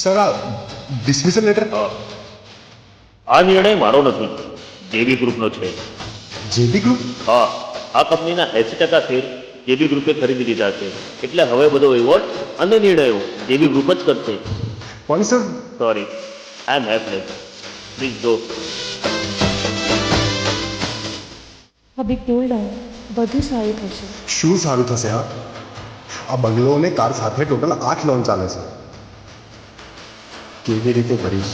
Sir આ ડિસમિસલ letter આ નિર્ણય મારો નથી, જેબી ગ્રુપનો છે. જેબી ગ્રુપ? હા, આ કંપનીના 80% શેર જેબી ગ્રુપે ખરીદી લીધા છે, એટલે હવે બધો વહીવટ અને નિર્ણયો જેબી ગ્રુપ જ કરશે. પણ sir, sorry, I am helpless. Please do. હવે કુલ ડાઉન, બધું સારું થશે. શું સારું થશે? આ બંગલો અને કાર સાથે ટોટલ 8 લોન ચાલે છે. કેવી રીતે ભરીશ?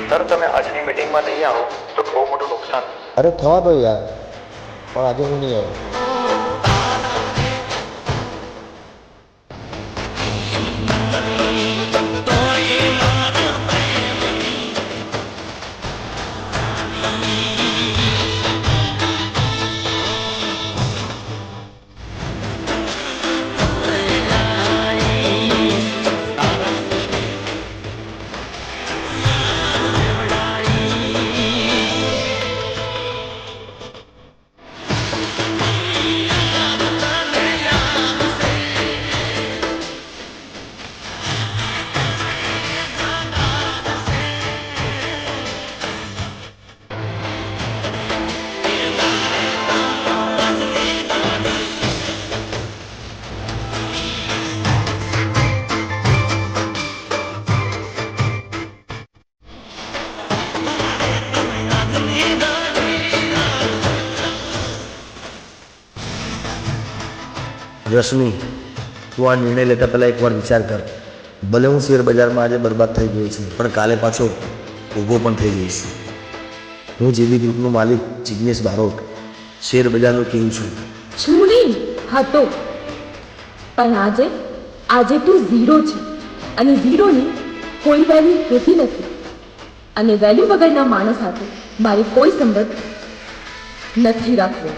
સર, તમે આજની મીટિંગમાં નહીં આવો તો બહુ મોટું નુકસાન. અરે થવા દો યાર, પણ આજે હું નહીં આવ્યો. રશ્મિ, તું આ નિર્ણય લેતા પહેલાં એકવાર વિચાર કર. ભલે હું શેર બજારમાં આજે બરબાદ થઈ ગયો છું, પણ કાલે પાછો ઊભો પણ થઈ જઈશ. હું જેબી ગ્રુપનો માલિક જિગ્નેશ બારોટ, શેર બજારનો કિંગ છું. છું નહીં હતો, પણ આજે તું ઝીરો છે, અને ઝીરોની કોઈ વેલ્યુ હોતી નથી. અને વેલ્યુ વગરના માણસ સાથે મારે કોઈ સંબંધ નથી રાખવો.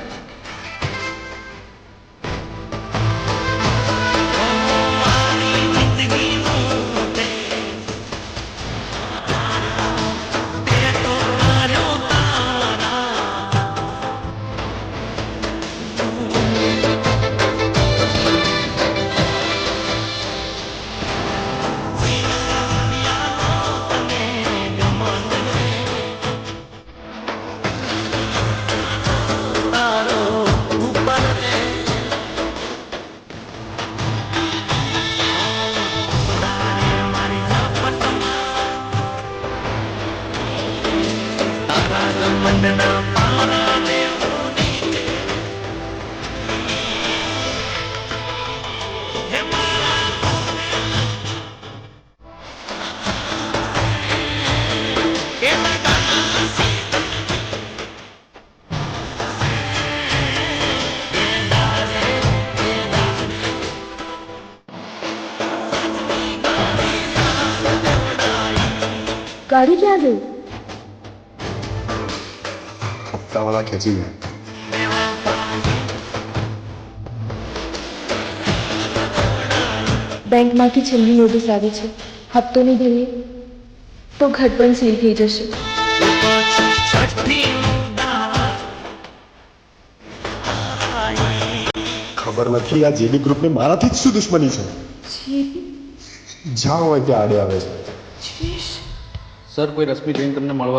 ગાડી ક્યાં ગઈ? હપ્તાવાળા ખેંચી ગયા. બેંકમાંથી છેલ્લી નોટિસ આવી છે. હપ્તો નહીં ભરીએ તો ઘર પણ સીલ થઈ જશે. ખબર નથી આ જેબી ગ્રુપને મારાથી જ શું દુશ્મની છે. જ્યાં હોય ત્યાં આડે આવે છે. સર, કોઈ રશ્મિ જઈને તમને મળવા